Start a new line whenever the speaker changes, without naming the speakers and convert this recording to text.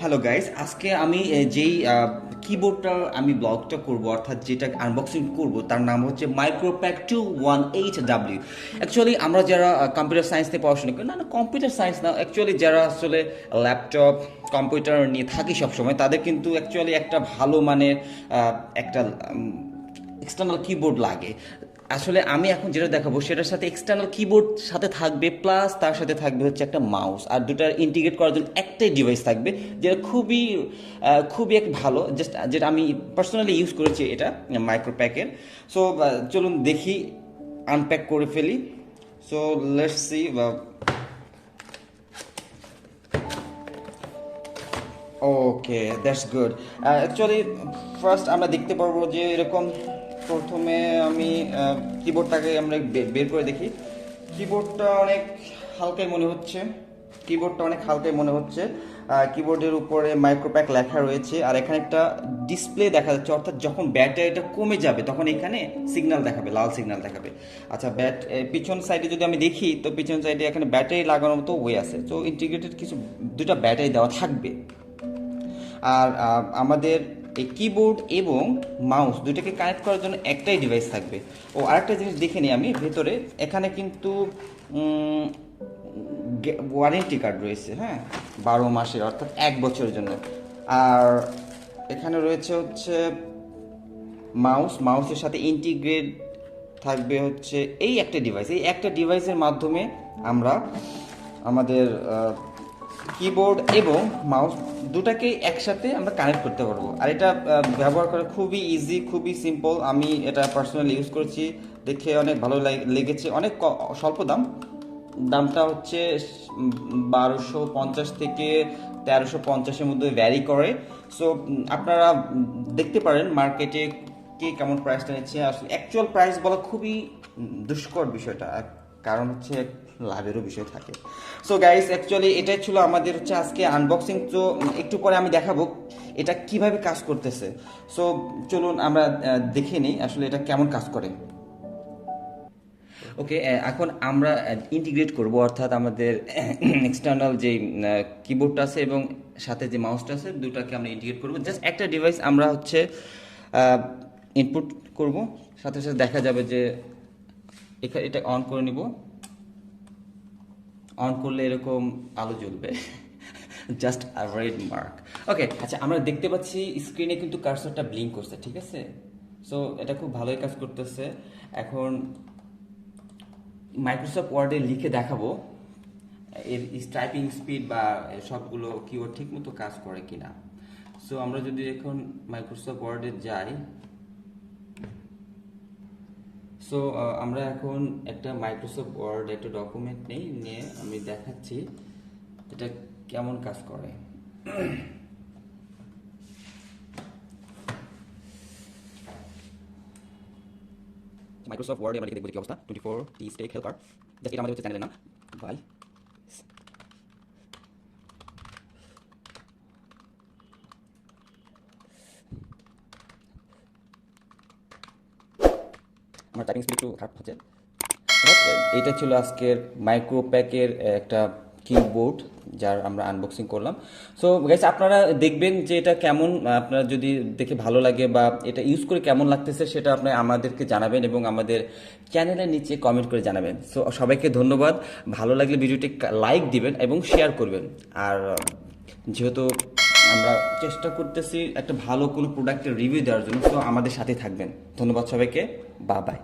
Hello guys, আজকে আমি যেই কিবোর্ডটা আমি ব্লগটা করব অর্থাৎ যেটা আনবক্সিং করব তার নাম হচ্ছে মাইক্রোপ্যাক 218W। অ্যাকচুয়ালি আমরা যারা কম্পিউটার সায়েন্স নিয়ে পড়াশোনা করি, না না কম্পিউটার সায়েন্স না, অ্যাকচুয়ালি যারা আসলে ল্যাপটপ কম্পিউটার নিয়ে থাকি সবসময়, তাদের কিন্তু অ্যাকচুয়ালি একটা ভালো মানের একটা এক্সটার্নাল কিবোর্ড লাগে। আসলে আমি এখন যেটা দেখাবো সেটার সাথে এক্সটার্নাল কিবোর্ড সাথে থাকবে, প্লাস তার সাথে থাকবে হচ্ছে একটা মাউস, আর দুটার ইন্টিগ্রেট করার জন্য একটাই ডিভাইস থাকবে, যেটা খুবই এক ভালো, জাস্ট যেটা আমি পার্সোনালি ইউজ করেছি এটা মাইক্রোপ্যাকের। সো চলুন দেখি, আনপ্যাক করে ফেলি। So let's see. Okay, that's good. Actually first আমরা দেখতে পারবো যে এরকম, প্রথমে আমি কিবোর্ডটাকে আমরা বের করে দেখি। কিবোর্ডটা অনেক হালকাই মনে হচ্ছে, কিবোর্ডের উপরে মাইক্রোপ্যাক লেখা রয়েছে, আর এখানে একটা ডিসপ্লে দেখা যাচ্ছে, অর্থাৎ যখন ব্যাটারিটা কমে যাবে তখন এখানে সিগন্যাল দেখাবে, লাল সিগন্যাল দেখাবে। আচ্ছা, পিছন সাইডে যদি আমি দেখি, তো পিছন সাইডে এখানে ব্যাটারি লাগানোর মতো ওয়ে আছে, তো ইন্টিগ্রেটেড কিছু দুটা ব্যাটারি দেওয়া থাকবে। আর আমাদের এই কিবোর্ড এবং মাউস দুইটাকে কানেক্ট করার জন্য একটাই ডিভাইস থাকবে। ও আরেকটা জিনিস দেখে নিই আমি ভেতরে, এখানে কিন্তু ওয়ারেন্টি কার্ড রয়েছে, হ্যাঁ, 12 মাসের, অর্থাৎ 1 বছরের জন্য। আর এখানে রয়েছে হচ্ছে মাউসের সাথে ইন্টিগ্রেট থাকবে হচ্ছে এই একটা ডিভাইসের মাধ্যমে আমরা আমাদের কিবোর্ড এবং মাউস দুটাকে একসাথে আমরা কানেক্ট করতে পারবো। আর এটা ব্যবহার করা খুবই ইজি, খুবই সিম্পল। আমি এটা পার্সোনালি ইউজ করেছি, দেখে অনেক ভালো লেগেছে। অনেক স্বল্প দামটা হচ্ছে 1250 থেকে 1350-এর মধ্যে ভ্যারি করে। সো আপনারা দেখতে পারেন মার্কেটে কে কেমন প্রাইসটা নিচ্ছে। আসলে অ্যাকচুয়াল প্রাইস বলা খুবই দুষ্কর বিষয়টা, কারণ হচ্ছে লাভেরও বিষয় থাকে। সো গাইস, অ্যাকচুয়ালি এটাই ছিল আমাদের হচ্ছে আজকে আনবক্সিং। তো একটু পরে আমি দেখাবো এটা কিভাবে কাজ করতেছে। সো চলুন আমরা দেখে নিই আসলে এটা কেমন কাজ করে। ওকে, এখন আমরা ইন্টিগ্রেট করব, অর্থাৎ আমাদের এক্সটার্নাল যে কিবোর্ডটা আছে এবং সাথে যে মাউসটা আছে দুটাকে আমরা ইন্টিগ্রেট করব। জাস্ট একটা ডিভাইস আমরা হচ্ছে ইনপুট করব, সাথে সাথে দেখা যাবে যে এটা অন করে নিব। অন করলে এরকম আলো জ্বলবে, জাস্ট রেড মার্ক। ওকে, আচ্ছা, আমরা দেখতে পাচ্ছি স্ক্রিনে কিন্তু কার্সরটা ব্লিঙ্ক করছে, ঠিক আছে। সো এটা খুব ভালোই কাজ করতেছে। এখন মাইক্রোসফট ওয়ার্ডে লিখে দেখাবো এর টাইপিং স্পিড বা সবগুলো কিওয়ার্ড ঠিক মতো কাজ করে কিনা। সো আমরা যদি এখন মাইক্রোসফট ওয়ার্ডে যাই, সো আমরা এখন একটা মাইক্রোসফট ওয়ার্ড একটা ডকুমেন্ট নিয়ে আমি দেখাচ্ছি এটা কেমন কাজ করে। মাইক্রোসফট ওয়ার্ডে আমরা লিখে দেখবো কি অবস্থা। 24 টি স্টেক হেল্পার, জাস্ট এটা আমাদের হচ্ছে চ্যানেলের নাম। বাই। আমার টাইপিং স্পিড একটু খারাপ হচ্ছে। এটা ছিল আজকের মাইক্রোপ্যাকের একটা কিবোর্ড যার আমরা আনবক্সিং করলাম। সো গাইস, আপনারা দেখবেন যে এটা কেমন, আপনারা যদি দেখে ভালো লাগে বা এটা ইউজ করে কেমন লাগতেছে সেটা আপনি আমাদেরকে জানাবেন এবং আমাদের চ্যানেলের নিচে কমেন্ট করে জানাবেন। সো সবাইকে ধন্যবাদ। ভালো লাগলে ভিডিওটি লাইক দিবেন এবং শেয়ার করবেন। আর যেহেতু আমরা চেষ্টা করতেছি একটা ভালো কোনো প্রোডাক্টের রিভিউ দেওয়ার জন্য, তো আমাদের সাথে থাকবেন। ধন্যবাদ সবাইকে, বাই বাই।